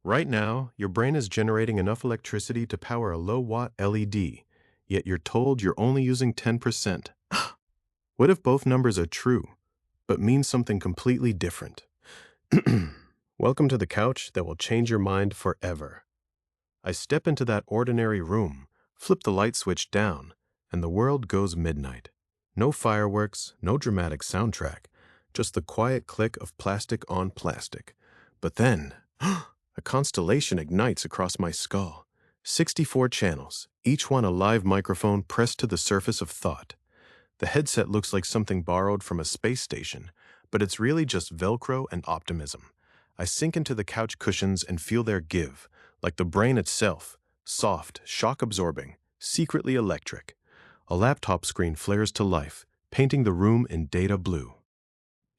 Right now, your brain is generating enough electricity to power a low-watt LED, yet you're told you're only using 10%. What if both numbers are true, but mean something completely different? Welcome to the couch that will change your mind forever. I step into that ordinary room, flip the light switch down, and the world goes midnight. No fireworks, no dramatic soundtrack, just the quiet click of plastic on plastic. But then, a constellation ignites across my skull. 64 channels, each one a live microphone pressed to the surface of thought. The headset looks like something borrowed from a space station, but it's really just Velcro and optimism. I sink into the couch cushions and feel their give, like the brain itself, soft, shock-absorbing, secretly electric. A laptop screen flares to life, painting the room in data blue.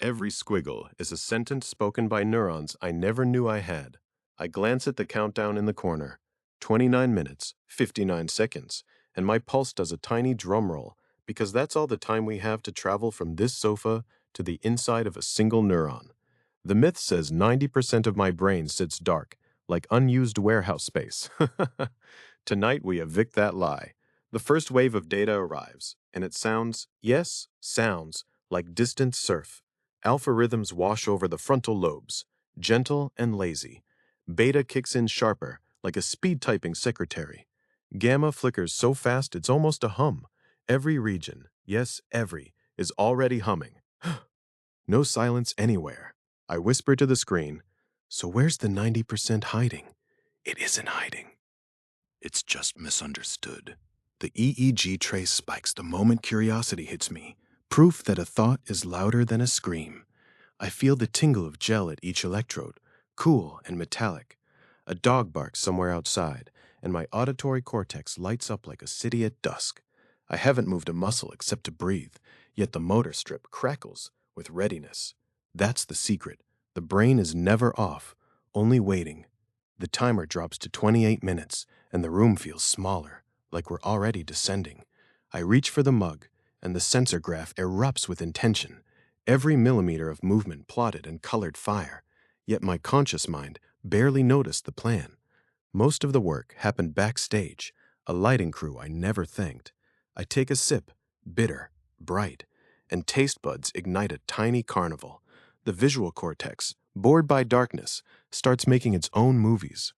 Every squiggle is a sentence spoken by neurons I never knew I had. I glance at the countdown in the corner. 29 minutes, 59 seconds, and my pulse does a tiny drum roll, because that's all the time we have to travel from this sofa to the inside of a single neuron. The myth says 90% of my brain sits dark, like unused warehouse space. Tonight we evict that lie. The first wave of data arrives, and it sounds, yes, sounds, like distant surf. Alpha rhythms wash over the frontal lobes, gentle and lazy. Beta kicks in sharper, like a speed-typing secretary. Gamma flickers so fast it's almost a hum. Every region, yes, every, is already humming. No silence anywhere. I whisper to the screen, so where's the 90% hiding? It isn't hiding. It's just misunderstood. The EEG trace spikes the moment curiosity hits me, proof that a thought is louder than a scream. I feel the tingle of gel at each electrode, cool and metallic. A dog barks somewhere outside, and my auditory cortex lights up like a city at dusk. I haven't moved a muscle except to breathe, yet the motor strip crackles with readiness. That's the secret. The brain is never off, only waiting. The timer drops to 28 minutes, and the room feels smaller, like we're already descending. I reach for the mug, and the sensor graph erupts with intention. Every millimeter of movement plotted in colored fire. Yet my conscious mind barely noticed the plan. Most of the work happened backstage, a lighting crew I never thanked. I take a sip, bitter, bright, and taste buds ignite a tiny carnival. The visual cortex, bored by darkness, starts making its own movies.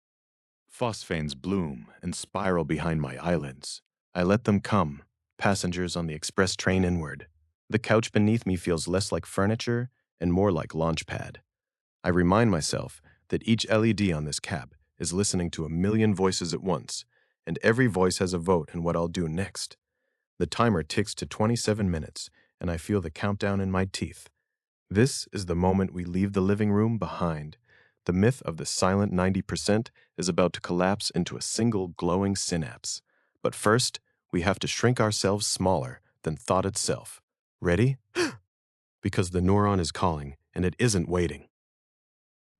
Phosphanes bloom and spiral behind my eyelids. I let them come, passengers on the express train inward. The couch beneath me feels less like furniture and more like launchpad. I remind myself that each LED on this cap is listening to a million voices at once, and every voice has a vote in what I'll do next. The timer ticks to 27 minutes, and I feel the countdown in my teeth. This is the moment we leave the living room behind. The myth of the silent 90% is about to collapse into a single glowing synapse. But first, we have to shrink ourselves smaller than thought itself. Ready? Because the neuron is calling, and it isn't waiting.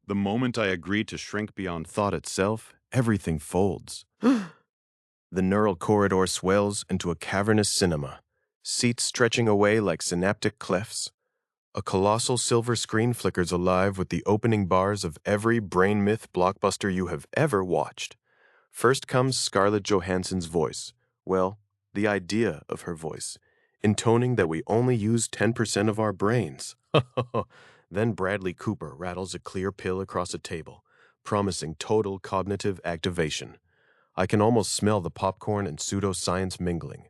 The moment I agree to shrink beyond thought itself, everything folds. The neural corridor swells into a cavernous cinema, seats stretching away like synaptic clefts. A colossal silver screen flickers alive with the opening bars of every brain myth blockbuster you have ever watched. First comes Scarlett Johansson's voice. Well, the idea of her voice, intoning that we only use 10% of our brains. Then Bradley Cooper rattles a clear pill across a table, promising total cognitive activation. I can almost smell the popcorn and pseudoscience mingling.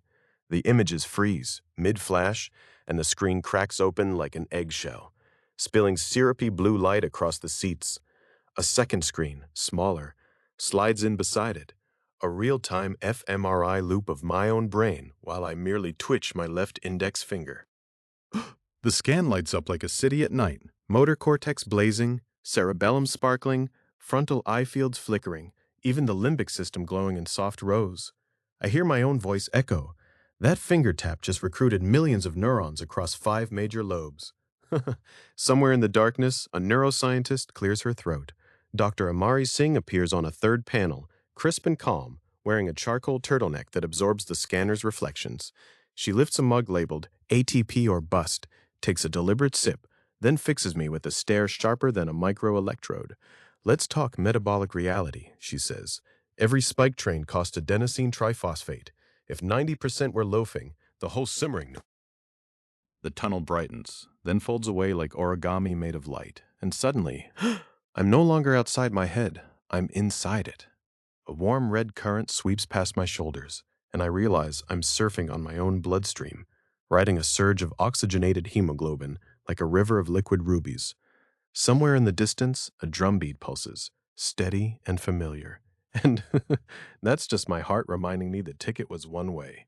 The images freeze, mid-flash, and the screen cracks open like an eggshell, spilling syrupy blue light across the seats. A second screen, smaller, slides in beside it, a real-time fMRI loop of my own brain while I merely twitch my left index finger. The scan lights up like a city at night, motor cortex blazing, cerebellum sparkling, frontal eye fields flickering, even the limbic system glowing in soft rose. I hear my own voice echo. That finger tap just recruited millions of neurons across 5 major lobes. Somewhere in the darkness, a neuroscientist clears her throat. Dr. Amari Singh appears on a third panel, crisp and calm, wearing a charcoal turtleneck that absorbs the scanner's reflections. She lifts a mug labeled ATP or Bust, takes a deliberate sip, then fixes me with a stare sharper than a microelectrode. Let's talk metabolic reality, she says. Every spike train costs adenosine triphosphate. If 90% were loafing, the whole simmering. The tunnel brightens, then folds away like origami made of light, and suddenly, I'm no longer outside my head, I'm inside it. A warm red current sweeps past my shoulders, and I realize I'm surfing on my own bloodstream, riding a surge of oxygenated hemoglobin like a river of liquid rubies. Somewhere in the distance, a drumbeat pulses, steady and familiar. And that's just my heart reminding me the ticket was one way.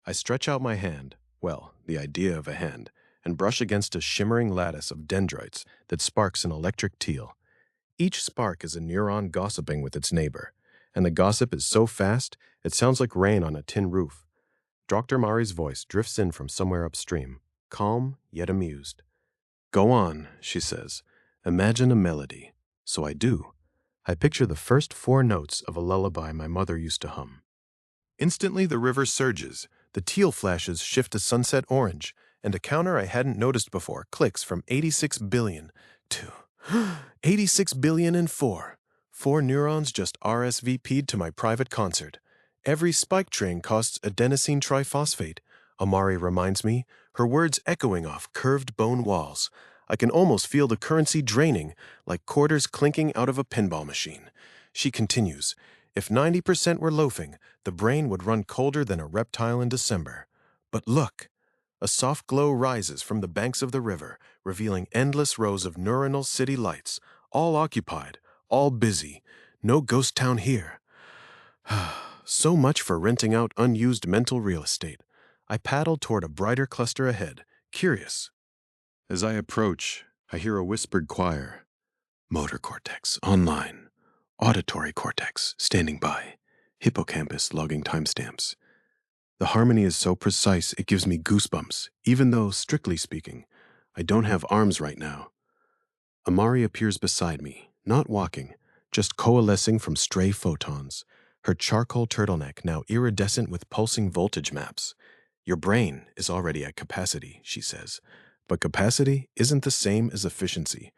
I stretch out my hand, well, the idea of a hand, and brush against a shimmering lattice of dendrites that sparks an electric teal. Each spark is a neuron gossiping with its neighbor, and the gossip is so fast it sounds like rain on a tin roof. Dr. Mari's voice drifts in from somewhere upstream, calm yet amused. Go on, she says. Imagine a melody. So I do. I picture the first 4 notes of a lullaby my mother used to hum. Instantly the river surges, the teal flashes shift to sunset orange, and a counter I hadn't noticed before clicks from 86 billion to 86 billion and 4. 4 neurons just RSVP'd to my private concert. Every spike train costs adenosine triphosphate, Amari reminds me, her words echoing off curved bone walls. I can almost feel the currency draining, like quarters clinking out of a pinball machine. She continues, if 90% were loafing, the brain would run colder than a reptile in December. But look! A soft glow rises from the banks of the river, revealing endless rows of neuronal city lights, all occupied, all busy. No ghost town here. So much for renting out unused mental real estate. I paddle toward a brighter cluster ahead, curious. As I approach, I hear a whispered choir. Motor cortex, online. Auditory cortex, standing by. Hippocampus, logging timestamps. The harmony is so precise it gives me goosebumps, even though, strictly speaking, I don't have arms right now. Amari appears beside me, not walking, just coalescing from stray photons, her charcoal turtleneck now iridescent with pulsing voltage maps. Your brain is already at capacity, she says, but capacity isn't the same as efficiency.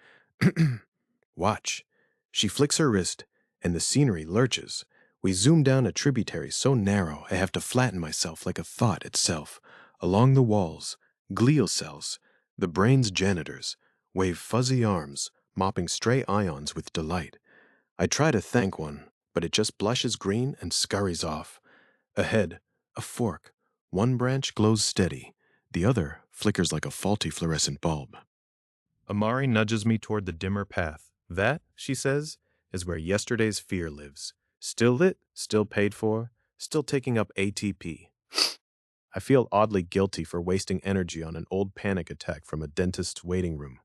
Watch. She flicks her wrist, and the scenery lurches. We zoom down a tributary so narrow I have to flatten myself like a thought itself. Along the walls, glial cells, the brain's janitors, wave fuzzy arms, mopping stray ions with delight. I try to thank one, but it just blushes green and scurries off. Ahead, a fork. One branch glows steady, the other flickers like a faulty fluorescent bulb. Amari nudges me toward the dimmer path. That, she says, is where yesterday's fear lives. Still lit, still paid for, still taking up ATP. I feel oddly guilty for wasting energy on an old panic attack from a dentist's waiting room.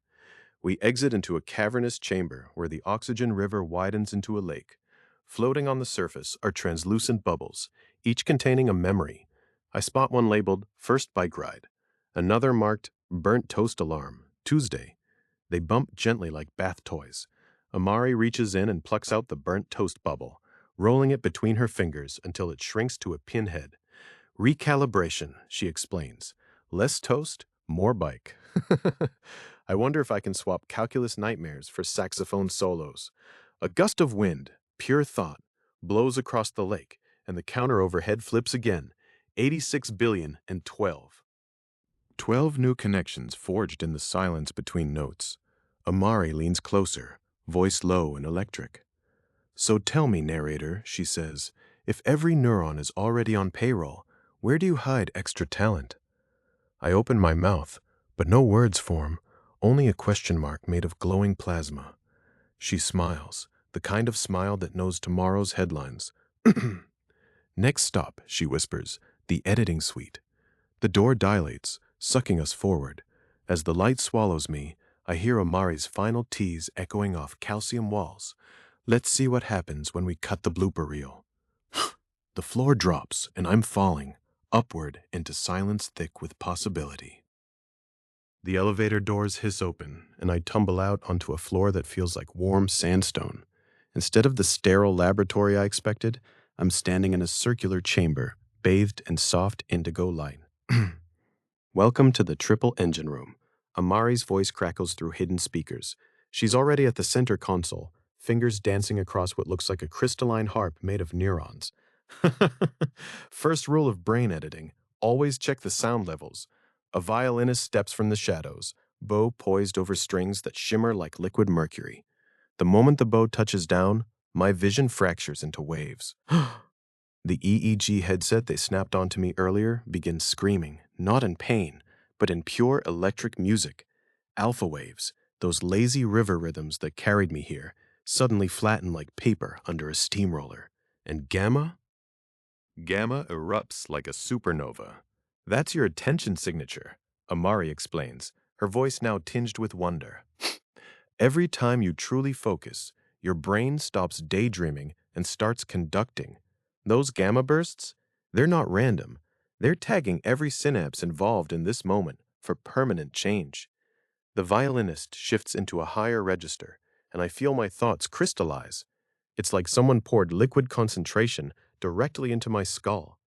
We exit into a cavernous chamber where the oxygen river widens into a lake. Floating on the surface are translucent bubbles, each containing a memory. I spot one labeled First Bike Ride, another marked Burnt Toast Alarm, Tuesday. They bump gently like bath toys. Amari reaches in and plucks out the burnt toast bubble, rolling it between her fingers until it shrinks to a pinhead. Recalibration, she explains. Less toast, more bike. I wonder if I can swap calculus nightmares for saxophone solos. A gust of wind, pure thought, blows across the lake, and the counter overhead flips again. 86 billion and 12. 12 new connections forged in the silence between notes. Amari leans closer, voice low and electric. So tell me, narrator, she says, if every neuron is already on payroll, where do you hide extra talent? I open my mouth, but no words form, only a question mark made of glowing plasma. She smiles, the kind of smile that knows tomorrow's headlines. Next stop, she whispers, the editing suite. The door dilates, sucking us forward. As the light swallows me, I hear Amari's final tease echoing off calcium walls. Let's see what happens when we cut the blooper reel. The floor drops, and I'm falling, upward into silence thick with possibility. The elevator doors hiss open, and I tumble out onto a floor that feels like warm sandstone. Instead of the sterile laboratory I expected, I'm standing in a circular chamber, bathed in soft indigo light. Welcome to the triple engine room. Amari's voice crackles through hidden speakers. She's already at the center console, fingers dancing across what looks like a crystalline harp made of neurons. First rule of brain editing, always check the sound levels. A violinist steps from the shadows, bow poised over strings that shimmer like liquid mercury. The moment the bow touches down, my vision fractures into waves. The EEG headset they snapped onto me earlier begins screaming, not in pain, but in pure electric music. Alpha waves, those lazy river rhythms that carried me here, suddenly flatten like paper under a steamroller. And gamma? Gamma erupts like a supernova. That's your attention signature, Amari explains, her voice now tinged with wonder. Every time you truly focus, your brain stops daydreaming and starts conducting. Those gamma bursts, they're not random. They're tagging every synapse involved in this moment for permanent change. The violinist shifts into a higher register, and I feel my thoughts crystallize. It's like someone poured liquid concentration directly into my skull.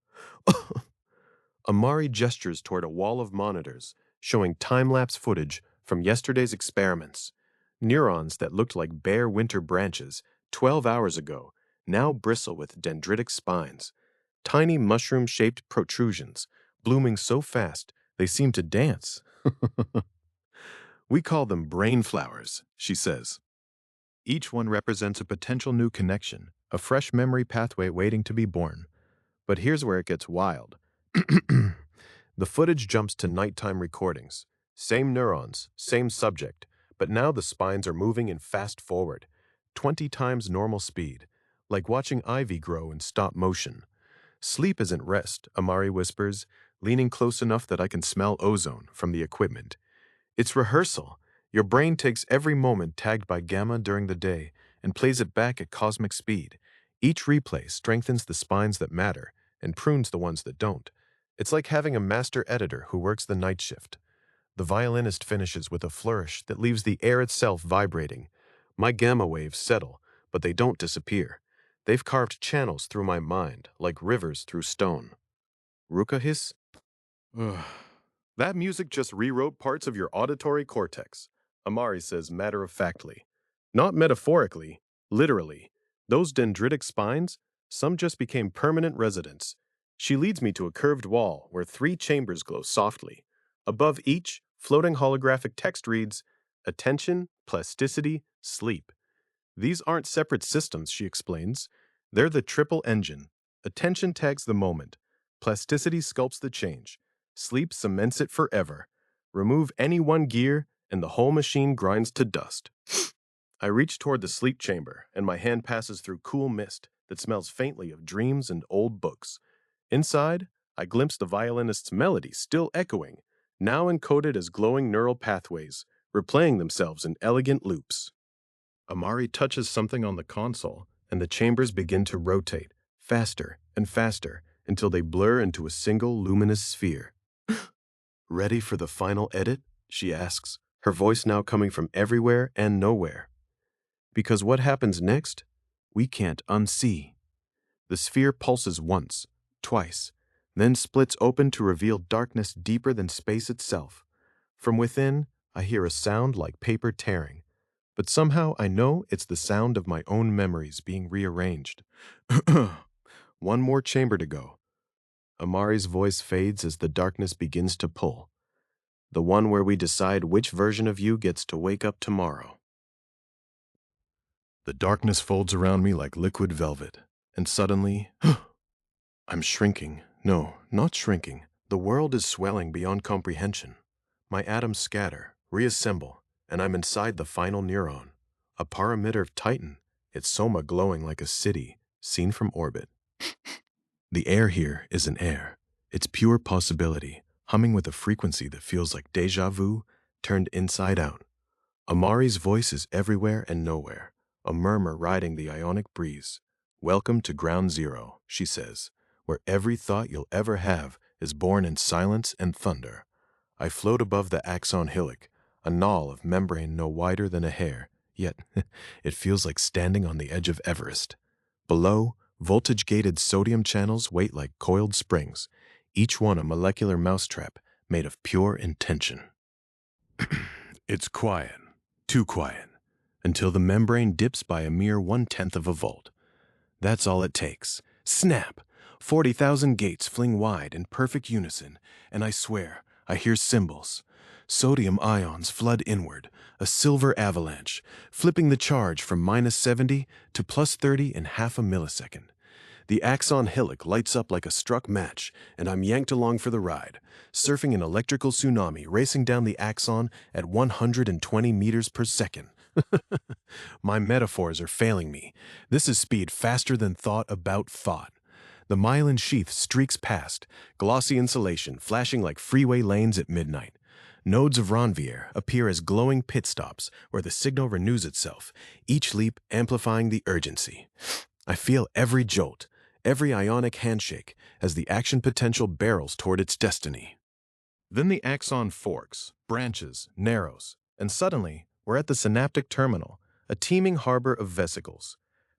Amari gestures toward a wall of monitors showing time-lapse footage from yesterday's experiments. Neurons that looked like bare winter branches 12 hours ago now bristle with dendritic spines, tiny mushroom-shaped protrusions, blooming so fast they seem to dance. We call them brain flowers, she says. Each one represents a potential new connection, a fresh memory pathway waiting to be born. But here's where it gets wild. The footage jumps to nighttime recordings. Same neurons, same subject, but now the spines are moving in fast forward, 20 times normal speed, like watching ivy grow in stop motion. Sleep isn't rest, Amari whispers, leaning close enough that I can smell ozone from the equipment. It's rehearsal. Your brain takes every moment tagged by gamma during the day and plays it back at cosmic speed. Each replay strengthens the spines that matter and prunes the ones that don't. It's like having a master editor who works the night shift. The violinist finishes with a flourish that leaves the air itself vibrating. My gamma waves settle, but they don't disappear. They've carved channels through my mind, like rivers through stone. Ruka hiss? Ugh. That music just rewrote parts of your auditory cortex, Amari says matter-of-factly. Not metaphorically, literally. Those dendritic spines, some just became permanent residents. She leads me to a curved wall where 3 chambers glow softly. Above each, floating holographic text reads, "Attention, plasticity, sleep." These aren't separate systems, she explains. They're the triple engine. Attention tags the moment. Plasticity sculpts the change. Sleep cements it forever. Remove any one gear, and the whole machine grinds to dust. I reach toward the sleep chamber, and my hand passes through cool mist that smells faintly of dreams and old books. Inside, I glimpse the violinist's melody still echoing, now encoded as glowing neural pathways, replaying themselves in elegant loops. Amari touches something on the console, and the chambers begin to rotate, faster and faster, until they blur into a single luminous sphere. Ready for the final edit? She asks, her voice now coming from everywhere and nowhere. Because what happens next, we can't unsee. The sphere pulses once, twice, then splits open to reveal darkness deeper than space itself. From within, I hear a sound like paper tearing, but somehow I know it's the sound of my own memories being rearranged. One more chamber to go. Amari's voice fades as the darkness begins to pull. The one where we decide which version of you gets to wake up tomorrow. The darkness folds around me like liquid velvet, and suddenly, I'm shrinking. No, not shrinking. The world is swelling beyond comprehension. My atoms scatter, reassemble, and I'm inside the final neuron. A parameter of Titan, its soma glowing like a city, seen from orbit. The air here isn't air. It's pure possibility, humming with a frequency that feels like déjà vu turned inside out. Amari's voice is everywhere and nowhere, a murmur riding the ionic breeze. Welcome to Ground Zero, she says, where every thought you'll ever have is born in silence and thunder. I float above the axon hillock, a knoll of membrane no wider than a hair, yet it feels like standing on the edge of Everest. Below, voltage-gated sodium channels wait like coiled springs, each one a molecular mousetrap made of pure intention. It's quiet, too quiet. until the membrane dips by a mere 1/10 of a volt. That's all it takes. Snap! 40,000 gates fling wide in perfect unison, and I swear, I hear cymbals. Sodium ions flood inward, a silver avalanche, flipping the charge from -70 to +30 in half a millisecond. The axon hillock lights up like a struck match, and I'm yanked along for the ride, surfing an electrical tsunami racing down the axon at 120 meters per second. My metaphors are failing me. This is speed faster than thought about thought. The myelin sheath streaks past, glossy insulation flashing like freeway lanes at midnight. Nodes of Rivera appear as glowing pit stops where the signal renews itself, each leap amplifying the urgency. I feel every jolt, every ionic handshake, as the action potential barrels toward its destiny. Then the axon forks, branches, narrows, and suddenly we're at the synaptic terminal, a teeming harbor of vesicles.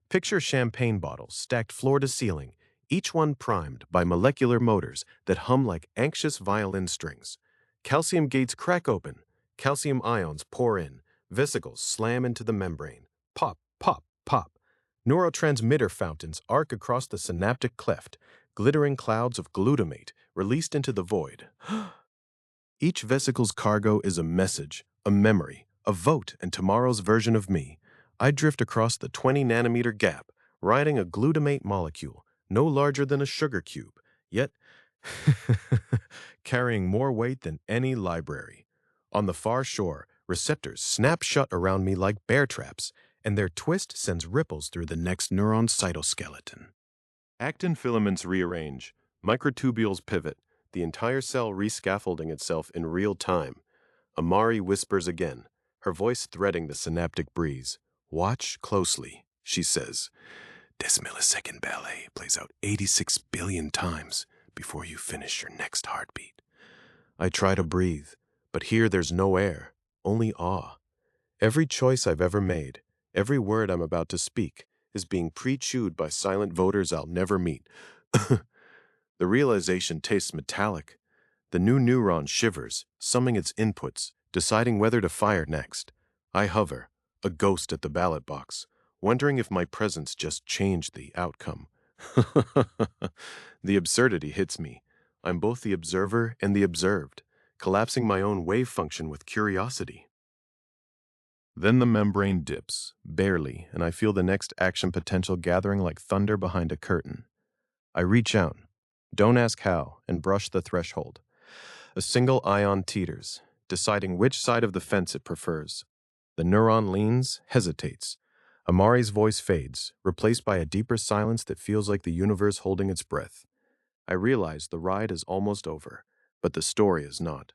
Picture champagne bottles stacked floor to ceiling, each one primed by molecular motors that hum like anxious violin strings. Calcium gates crack open, calcium ions pour in, vesicles slam into the membrane. Pop, pop, pop. Neurotransmitter fountains arc across the synaptic cleft, glittering clouds of glutamate released into the void. Each vesicle's cargo is a message, a memory, a vote, and tomorrow's version of me. I drift across the 20-nanometer gap, riding a glutamate molecule, no larger than a sugar cube, yet carrying more weight than any library. On the far shore, receptors snap shut around me like bear traps, and their twist sends ripples through the next neuron cytoskeleton. Actin filaments rearrange, microtubules pivot, the entire cell rescaffolding itself in real time. Amari whispers again, her voice threading the synaptic breeze. Watch closely, she says. This millisecond ballet plays out 86 billion times before you finish your next heartbeat. I try to breathe, but here there's no air, only awe. Every choice I've ever made, every word I'm about to speak, is being pre-chewed by silent voters I'll never meet. The realization tastes metallic. The new neuron shivers, summing its inputs, deciding whether to fire next. I hover, a ghost at the ballot box, wondering if my presence just changed the outcome. The absurdity hits me. I'm both the observer and the observed, collapsing my own wave function with curiosity. Then the membrane dips, barely, and I feel the next action potential gathering like thunder behind a curtain. I reach out, don't ask how, and brush the threshold. A single ion teeters, deciding which side of the fence it prefers. The neuron leans, hesitates. Amari's voice fades, replaced by a deeper silence that feels like the universe holding its breath. I realize the ride is almost over, but the story is not.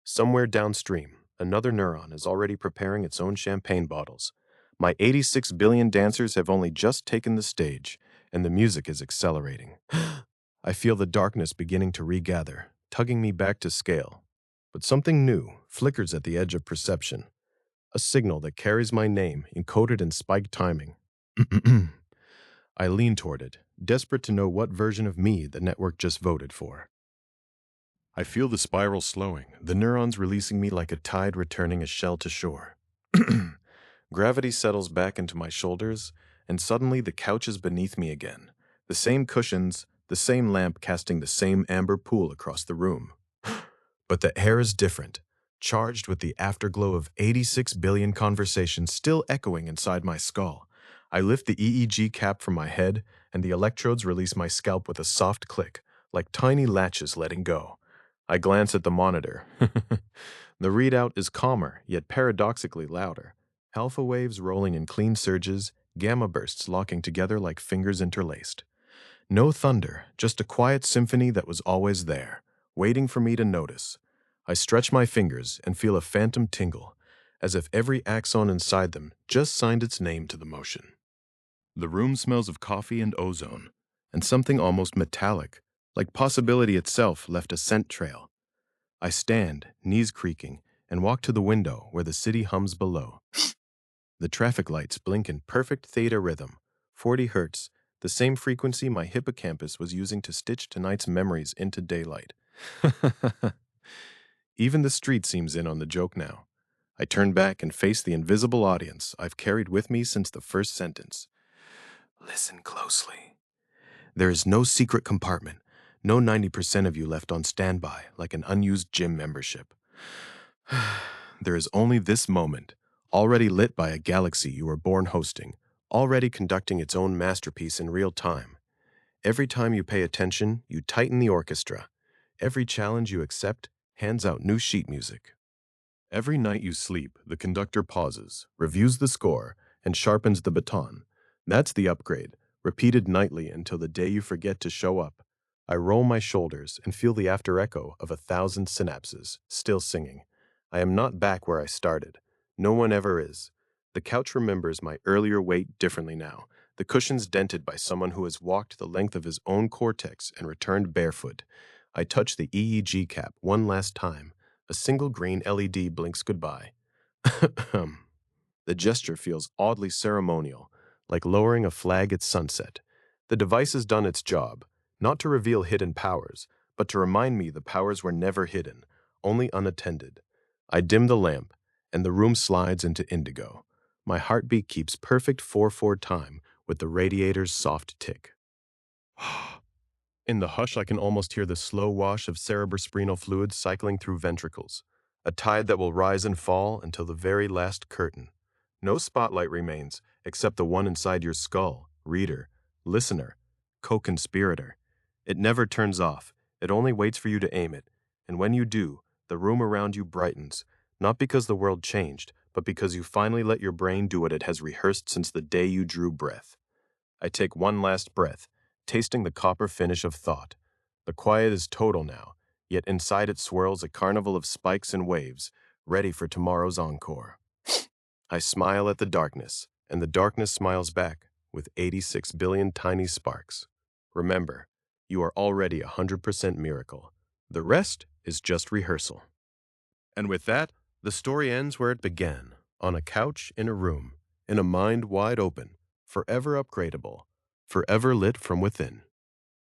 Somewhere downstream, another neuron is already preparing its own champagne bottles. My 86 billion dancers have only just taken the stage, and the music is accelerating. I feel the darkness beginning to regather, tugging me back to scale. But something new flickers at the edge of perception. A signal that carries my name encoded in spiked timing. I lean toward it, desperate to know what version of me the network just voted for. I feel the spiral slowing, the neurons releasing me like a tide returning a shell to shore. Gravity settles back into my shoulders, and suddenly the couch is beneath me again. The same cushions, the same lamp casting the same amber pool across the room. But the air is different, charged with the afterglow of 86 billion conversations still echoing inside my skull. I lift the EEG cap from my head, and the electrodes release my scalp with a soft click, like tiny latches letting go. I glance at the monitor. The readout is calmer, yet paradoxically louder. Alpha waves rolling in clean surges, gamma bursts locking together like fingers interlaced. No thunder, just a quiet symphony that was always there, waiting for me to notice. I stretch my fingers and feel a phantom tingle, as if every axon inside them just signed its name to the motion. The room smells of coffee and ozone, and something almost metallic, like possibility itself, left a scent trail. I stand, knees creaking, and walk to the window where the city hums below. The traffic lights blink in perfect theta rhythm, 40 hertz, the same frequency my hippocampus was using to stitch tonight's memories into daylight. Even the street seems in on the joke now. I turn back and face the invisible audience I've carried with me since the first sentence. Listen closely. There is no secret compartment, no 90% of you left on standby like an unused gym membership. There is only this moment, already lit by a galaxy you were born hosting, already conducting its own masterpiece in real time. Every time you pay attention, you tighten the orchestra. Every challenge you accept hands out new sheet music. Every night you sleep, the conductor pauses, reviews the score, and sharpens the baton. That's the upgrade, repeated nightly until the day you forget to show up. I roll my shoulders and feel the after-echo of 1,000 synapses, still singing. I am not back where I started. No one ever is. The couch remembers my earlier weight differently now, the cushions dented by someone who has walked the length of his own cortex and returned barefoot. I touch the EEG cap one last time. A single green LED blinks goodbye. The gesture feels oddly ceremonial, like lowering a flag at sunset. The device has done its job, not to reveal hidden powers, but to remind me the powers were never hidden, only unattended. I dim the lamp, and the room slides into indigo. My heartbeat keeps perfect 4/4 time with the radiator's soft tick. In the hush, I can almost hear the slow wash of cerebrospinal fluid cycling through ventricles, a tide that will rise and fall until the very last curtain. No spotlight remains, except the one inside your skull, reader, listener, co-conspirator. It never turns off. It only waits for you to aim it. And when you do, the room around you brightens, not because the world changed, but because you finally let your brain do what it has rehearsed since the day you drew breath. I take one last breath, tasting the copper finish of thought. The quiet is total now, yet inside it swirls a carnival of spikes and waves, ready for tomorrow's encore. I smile at the darkness, and the darkness smiles back with 86 billion tiny sparks. Remember, you are already 100% miracle. The rest is just rehearsal. And with that, the story ends where it began, on a couch in a room, in a mind wide open, forever upgradable, forever lit from within.